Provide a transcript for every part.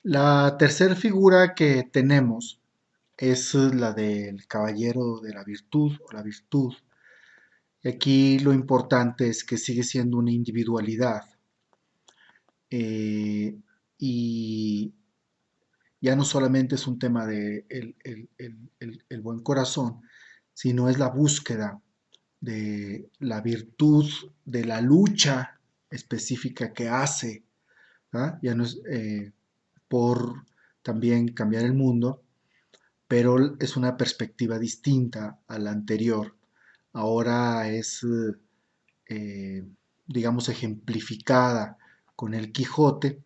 La tercera figura que tenemos es la del caballero de la virtud o la virtud. Aquí lo importante es que sigue siendo una individualidad eh, y ya no solamente es un tema de el buen corazón, sino es la búsqueda de la virtud, de la lucha específica que hace, ¿ah? Ya no es por también cambiar el mundo, pero es una perspectiva distinta a la anterior. Ahora es, eh, digamos, ejemplificada con el Quijote,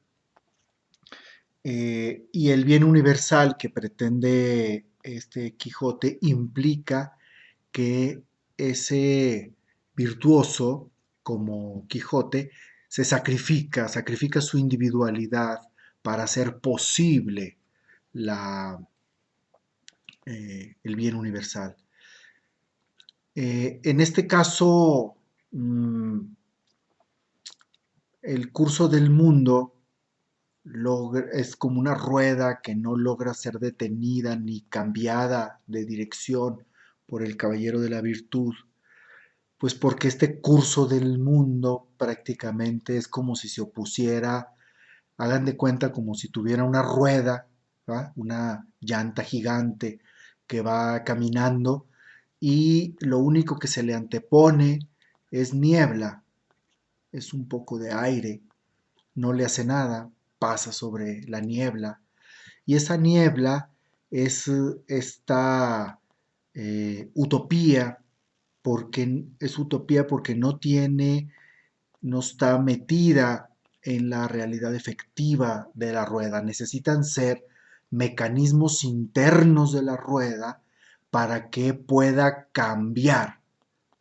y el bien universal que pretende este Quijote implica que ese virtuoso como Quijote se sacrifica su individualidad para hacer posible el bien universal. En este caso, el curso del mundo es como una rueda que no logra ser detenida ni cambiada de dirección por el caballero de la virtud, pues porque este curso del mundo prácticamente es como si se opusiera, hagan de cuenta como si tuviera una rueda, ¿va? Una llanta gigante que va caminando y lo único que se le antepone es niebla, es un poco de aire, no le hace nada, pasa sobre la niebla y esa niebla es esta utopía, porque es utopía porque no tiene, no está metida en la realidad efectiva de la rueda. Necesitan ser mecanismos internos de la rueda para que pueda cambiar,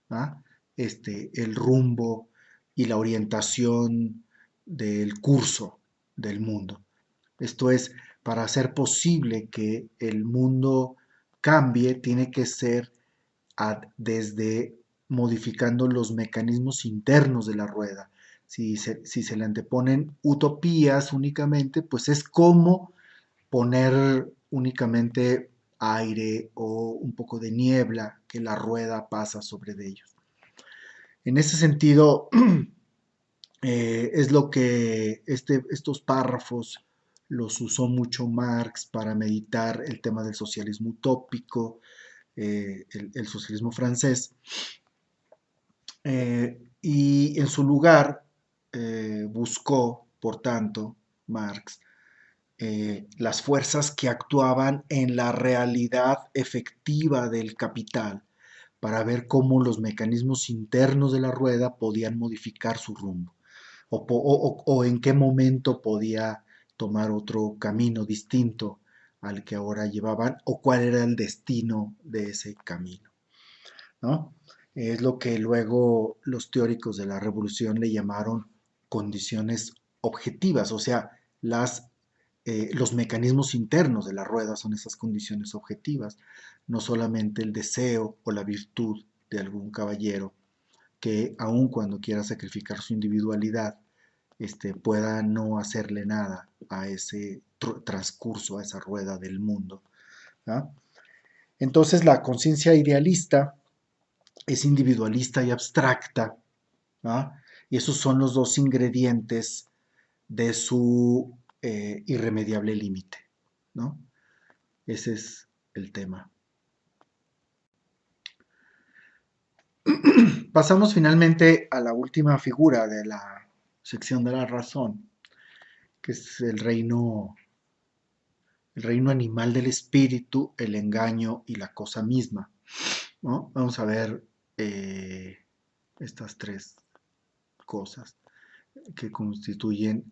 ¿ah? El rumbo y la orientación del curso del mundo. Esto es, para hacer posible que el mundo cambie, tiene que ser desde modificando los mecanismos internos de la rueda. Si se le anteponen utopías únicamente, pues es como poner únicamente aire o un poco de niebla que la rueda pasa sobre de ellos. En ese sentido, es lo que estos párrafos los usó mucho Marx para meditar el tema del socialismo utópico, el socialismo francés, y en su lugar buscó, por tanto, Marx, las fuerzas que actuaban en la realidad efectiva del capital para ver cómo los mecanismos internos de la rueda podían modificar su rumbo o en qué momento podía tomar otro camino distinto al que ahora llevaban o cuál era el destino de ese camino, ¿no? Es lo que luego los teóricos de la revolución le llamaron condiciones objetivas, o sea, los mecanismos internos de la rueda son esas condiciones objetivas, no solamente el deseo o la virtud de algún caballero que aun cuando quiera sacrificar su individualidad, pueda no hacerle nada a ese transcurso, a esa rueda del mundo, ¿ah? Entonces la conciencia idealista es individualista y abstracta, ¿ah? Y esos son los dos ingredientes de su irremediable límite, ¿no? Ese es el tema. Pasamos finalmente a la última figura de la sección de la razón, que es el reino animal del espíritu, el engaño y la cosa misma, ¿no? Vamos a ver eh, estas tres cosas que constituyen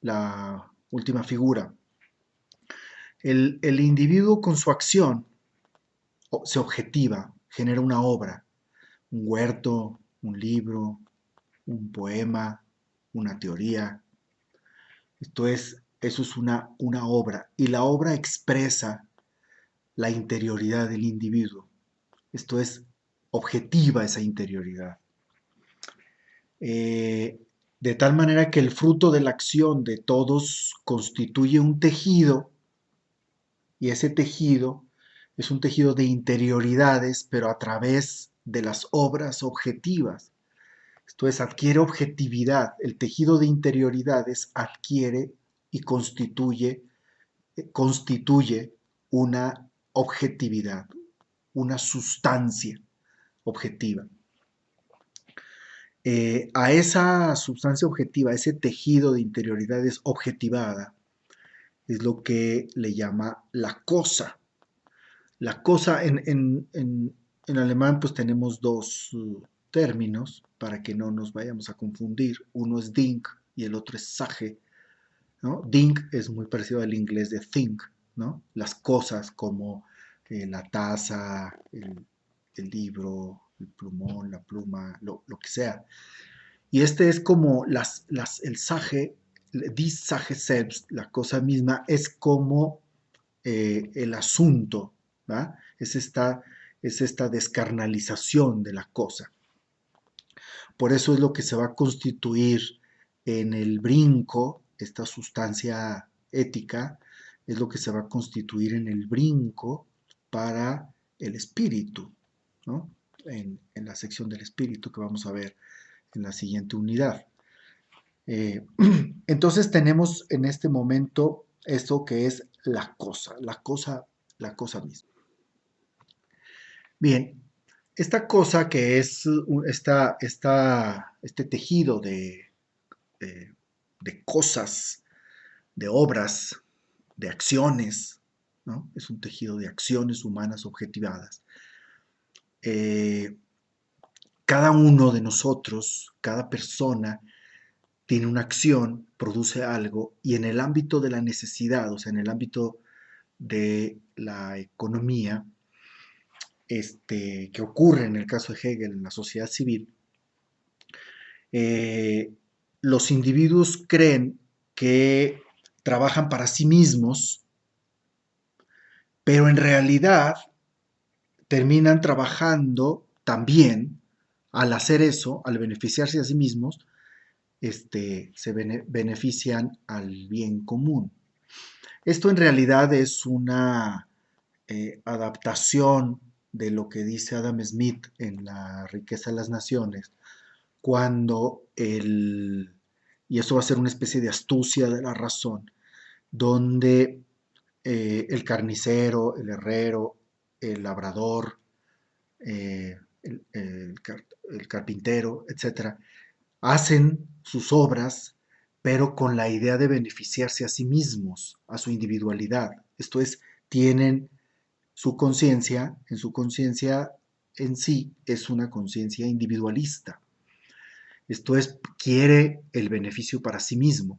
la última figura. El individuo con su acción se objetiva, genera una obra, un huerto, un libro, un poema, una teoría. Eso es una obra y la obra expresa la interioridad del individuo. Esto es objetiva esa interioridad. Eh, de tal manera que el fruto de la acción de todos constituye un tejido, y ese tejido es un tejido de interioridades, pero a través de las obras objetivas. Esto es, adquiere objetividad. El tejido de interioridades adquiere y constituye una objetividad, una sustancia objetiva. A esa sustancia objetiva, a ese tejido de interioridades objetivada, es lo que le llama la cosa. La cosa en alemán pues tenemos dos términos para que no nos vayamos a confundir. Uno es Ding y el otro es Sache, ¿no? Ding es muy parecido al inglés de think, ¿no? Las cosas como la taza, el libro, el plumón, la pluma, lo que sea. Y este es como el Sache, die Sache selbst, la cosa misma, es como el asunto, ¿va? Es esta descarnalización de la cosa. Por eso es lo que se va a constituir en el brinco, esta sustancia ética, es lo que se va a constituir en el brinco para el espíritu, ¿no? En la sección del espíritu que vamos a ver en la siguiente unidad. Entonces tenemos en este momento esto que es la cosa misma. Bien, esta cosa que es este tejido de, de cosas, de obras, de acciones, ¿no? Es un tejido de acciones humanas objetivadas. Eh, Cada uno de nosotros, cada persona, tiene una acción, produce algo, y en el ámbito de la necesidad, o sea, en el ámbito de la economía, que ocurre en el caso de Hegel en la sociedad civil, eh, los individuos creen que trabajan para sí mismos, pero en realidad terminan trabajando también al hacer eso, al beneficiarse a sí mismos, se benefician al bien común. Esto en realidad es una adaptación de lo que dice Adam Smith en La riqueza de las naciones, cuando y eso va a ser una especie de astucia de la razón, donde el carnicero, el herrero, el labrador, el carpintero, etcétera, hacen sus obras, pero con la idea de beneficiarse a sí mismos, a su individualidad. Esto es, tienen su conciencia, en su conciencia en sí es una conciencia individualista. Esto es, quiere el beneficio para sí mismo.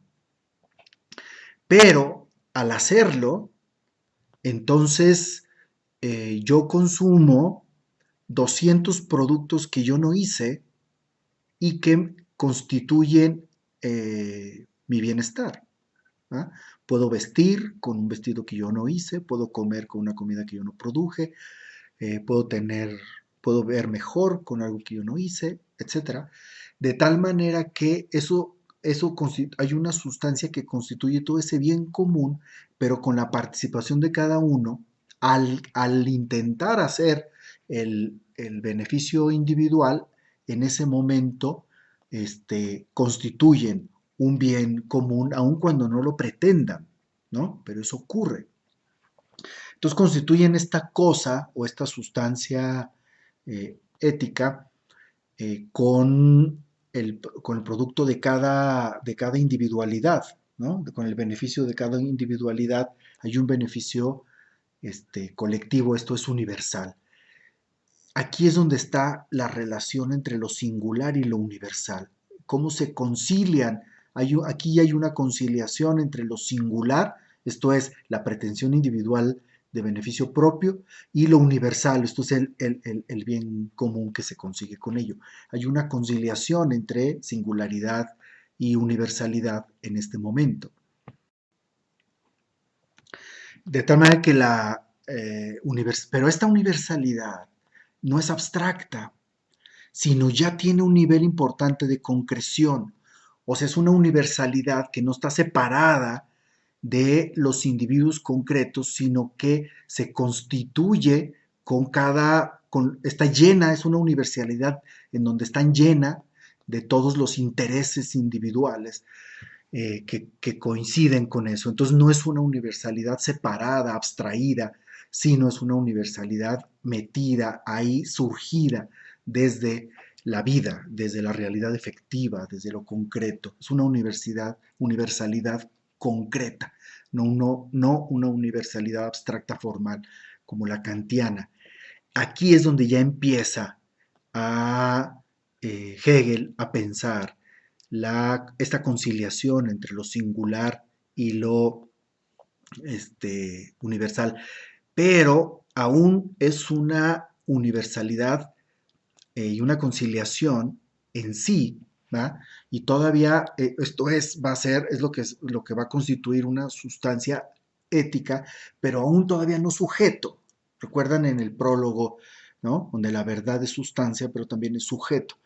Pero al hacerlo, entonces yo consumo 200 productos que yo no hice y que constituyen mi bienestar. ¿Ah? Puedo vestir con un vestido que yo no hice, puedo comer con una comida que yo no produje, puedo puedo ver mejor con algo que yo no hice, etcétera. De tal manera que hay una sustancia que constituye todo ese bien común, pero con la participación de cada uno, al intentar hacer el beneficio individual, en ese momento constituyen un bien común, aun cuando no lo pretendan, ¿no? Pero eso ocurre. Entonces constituyen esta cosa o esta sustancia ética con el producto de cada individualidad, ¿no? Con el beneficio de cada individualidad hay un beneficio colectivo, esto es universal. Aquí es donde está la relación entre lo singular y lo universal. ¿Cómo se concilian? Aquí hay una conciliación entre lo singular, esto es la pretensión individual de beneficio propio, y lo universal, esto es el bien común que se consigue con ello. Hay una conciliación entre singularidad y universalidad en este momento. De tal manera que pero esta universalidad no es abstracta, sino ya tiene un nivel importante de concreción. O sea, es una universalidad que no está separada de los individuos concretos, sino que se constituye está llena, es una universalidad en donde están llena de todos los intereses individuales que coinciden con eso. Entonces no es una universalidad separada, abstraída, sino es una universalidad metida ahí, surgida desde la vida, desde la realidad efectiva, desde lo concreto. Es una universalidad concreta, no una universalidad abstracta formal como la kantiana. Aquí es donde ya empieza a Hegel a pensar esta conciliación entre lo singular y lo universal, pero aún es una universalidad y una conciliación en sí, ¿va? Y todavía es lo que va a constituir una sustancia ética, pero aún todavía no sujeto. Recuerdan en el prólogo, ¿no? Donde la verdad es sustancia, pero también es sujeto.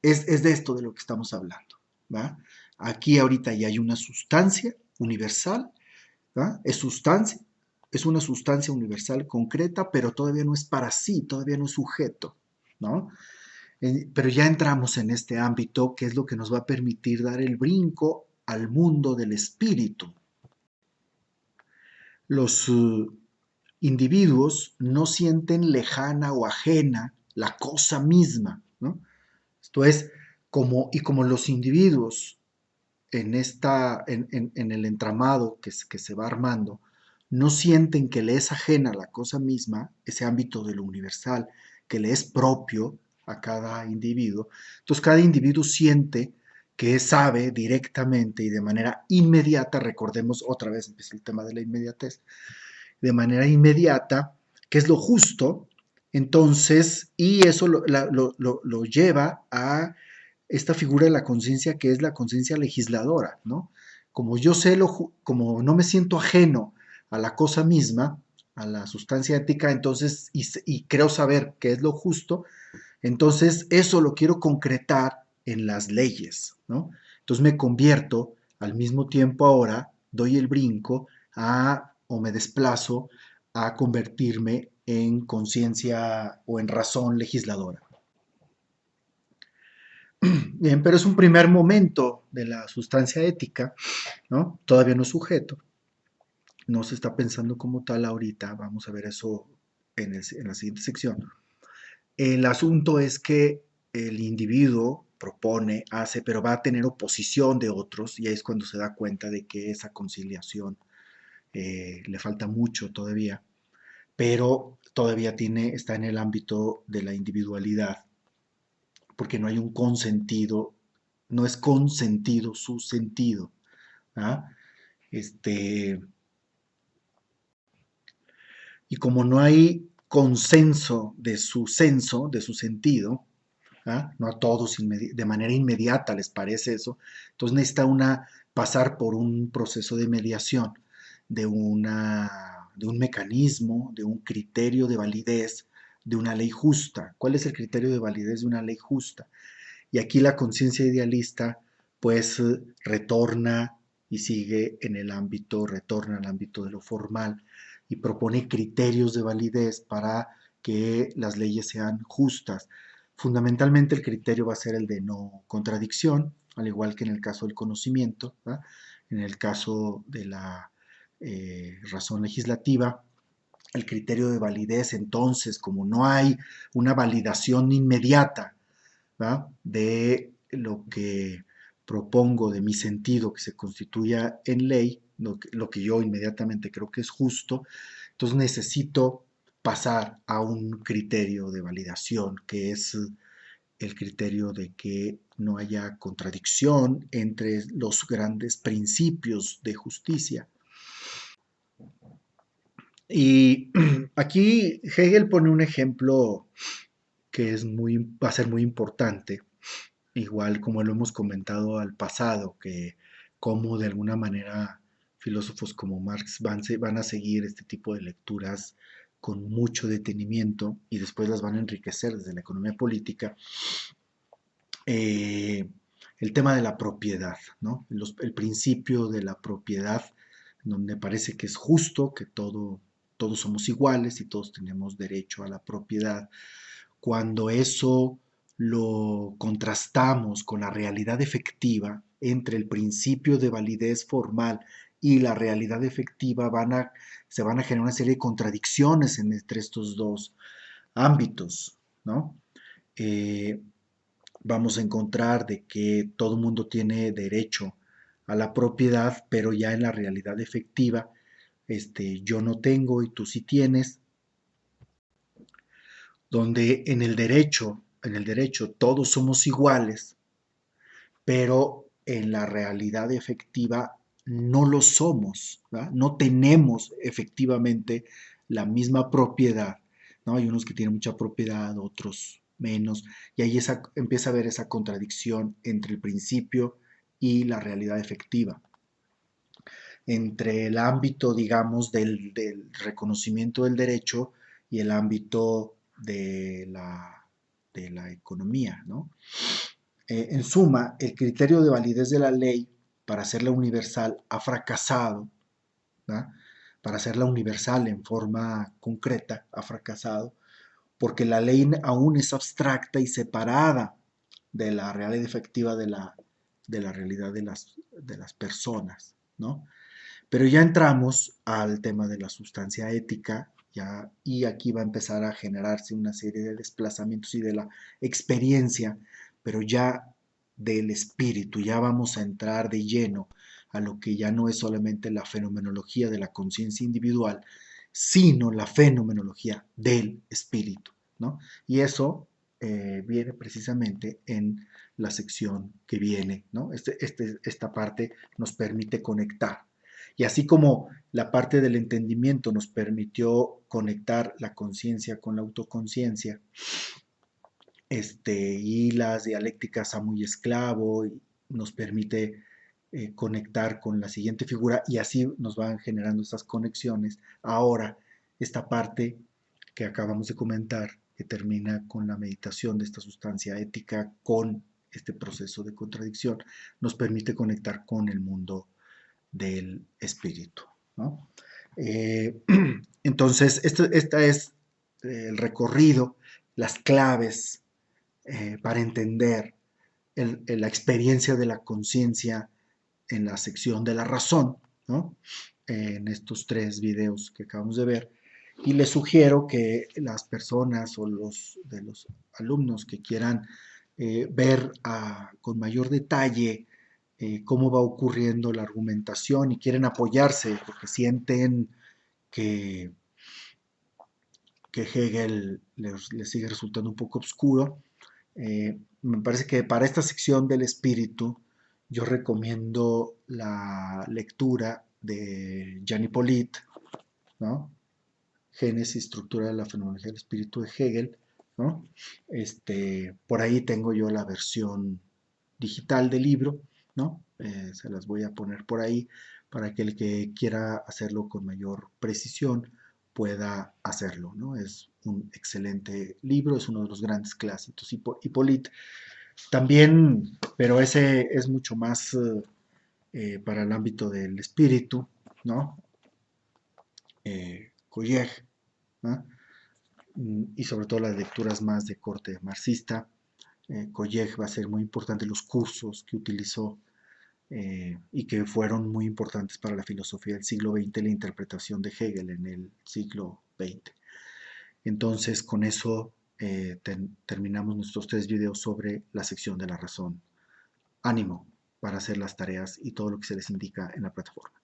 Es de esto de lo que estamos hablando, ¿va? Aquí ahorita ya hay una sustancia universal, ¿va? Es una sustancia universal concreta, pero todavía no es para sí, todavía no es sujeto, ¿no? Pero ya entramos en este ámbito que es lo que nos va a permitir dar el brinco al mundo del espíritu. Los individuos no sienten lejana o ajena la cosa misma, ¿no? Esto es, como los individuos en el entramado que se va armando, no sienten que le es ajena la cosa misma, ese ámbito de lo universal, que le es propio a cada individuo. Entonces cada individuo siente que sabe directamente y de manera inmediata, recordemos otra vez, empieza el tema de la inmediatez, de manera inmediata, que es lo justo, entonces, y eso lo lleva a esta figura de la conciencia que es la conciencia legisladora, ¿no? Como yo sé como no me siento ajeno a la cosa misma, a la sustancia ética, entonces, y creo saber qué es lo justo, entonces eso lo quiero concretar en las leyes, ¿no? Entonces me convierto al mismo tiempo ahora, doy el brinco o me desplazo a convertirme en conciencia o en razón legisladora. Bien, pero es un primer momento de la sustancia ética, ¿no? Todavía no es sujeto, no se está pensando como tal ahorita, vamos a ver eso en la siguiente sección. El asunto es que el individuo propone, hace, pero va a tener oposición de otros y ahí es cuando se da cuenta de que esa conciliación le falta mucho todavía, pero todavía está en el ámbito de la individualidad, porque no hay un consentido, no es consentido su sentido. ¿Ah? Este, y como no hay consenso de su senso, de su sentido, ¿ah? No a todos de manera inmediata les parece eso, entonces necesita pasar por un proceso de mediación, de un mecanismo, de un criterio de validez de una ley justa. ¿Cuál es el criterio de validez de una ley justa? Y aquí la conciencia idealista pues retorna y sigue en el ámbito, retorna al ámbito de lo formal y propone criterios de validez para que las leyes sean justas. Fundamentalmente el criterio va a ser el de no contradicción, al igual que en el caso del conocimiento, ¿verdad? En el caso de la razón legislativa, el criterio de validez, entonces, como no hay una validación inmediata, ¿verdad? De lo que propongo, de mi sentido que se constituya en ley, lo que yo inmediatamente creo que es justo, entonces necesito pasar a un criterio de validación, que es el criterio de que no haya contradicción entre los grandes principios de justicia. Y aquí Hegel pone un ejemplo que va a ser muy importante, igual como lo hemos comentado al pasado, que como de alguna manera filósofos como Marx van a seguir este tipo de lecturas con mucho detenimiento y después las van a enriquecer desde la economía política. Eh, el tema de la propiedad, ¿no? El principio de la propiedad, donde parece que es justo, que todos somos iguales y todos tenemos derecho a la propiedad. Cuando eso lo contrastamos con la realidad efectiva, entre el principio de validez formal y la realidad efectiva, se van a generar una serie de contradicciones entre estos dos ámbitos, ¿no? Eh, Vamos a encontrar de que todo el mundo tiene derecho a la propiedad, pero ya en la realidad efectiva, yo no tengo y tú sí tienes, donde en el derecho todos somos iguales, pero en la realidad efectiva no lo somos, ¿verdad? No tenemos efectivamente la misma propiedad, ¿no? Hay unos que tienen mucha propiedad, otros menos, y ahí empieza a haber esa contradicción entre el principio y la realidad efectiva, entre el ámbito, digamos, del reconocimiento del derecho y el ámbito de la economía, ¿no? En suma, el criterio de validez de la ley para hacerla universal ha fracasado, ¿verdad? Para hacerla universal en forma concreta ha fracasado, porque la ley aún es abstracta y separada de la realidad efectiva de la realidad de las personas, ¿no? Pero ya entramos al tema de la sustancia ética, ya, y aquí va a empezar a generarse una serie de desplazamientos y de la experiencia, pero ya del espíritu, ya vamos a entrar de lleno a lo que ya no es solamente la fenomenología de la conciencia individual, sino la fenomenología del espíritu, ¿no? Y eso viene precisamente en la sección que viene, ¿no? Esta parte nos permite conectar. Y así como la parte del entendimiento nos permitió conectar la conciencia con la autoconciencia, y las dialécticas amo y esclavo nos permite conectar con la siguiente figura y así nos van generando estas conexiones. Ahora, esta parte que acabamos de comentar, que termina con la meditación de esta sustancia ética, con este proceso de contradicción, nos permite conectar con el mundo del espíritu, ¿no? Eh, entonces, esta es el recorrido, las claves para entender la experiencia de la conciencia en la sección de la razón, ¿no? En estos 3 videos que acabamos de ver. Y les sugiero que las personas o los de los alumnos que quieran ver con mayor detalle cómo va ocurriendo la argumentación y quieren apoyarse porque sienten que, que Hegel les sigue resultando un poco oscuro, me parece que para esta sección del espíritu yo recomiendo la lectura de Jean Hippolyte, ¿no? Génesis, estructura de la fenomenología del espíritu de Hegel, ¿no? Por ahí tengo yo la versión digital del libro, ¿no? Se las voy a poner por ahí para que el que quiera hacerlo con mayor precisión pueda hacerlo, ¿no? Es un excelente libro, es uno de los grandes clásicos. Hippolyte también, pero ese es mucho más para el ámbito del espíritu, ¿no? Collège, ¿no? Y sobre todo las lecturas más de corte marxista. Collège va a ser muy importante los cursos que utilizó y que fueron muy importantes para la filosofía del siglo XX, la interpretación de Hegel en el siglo XX. Entonces, con eso terminamos nuestros 3 videos sobre la sección de la razón. Ánimo para hacer las tareas y todo lo que se les indica en la plataforma.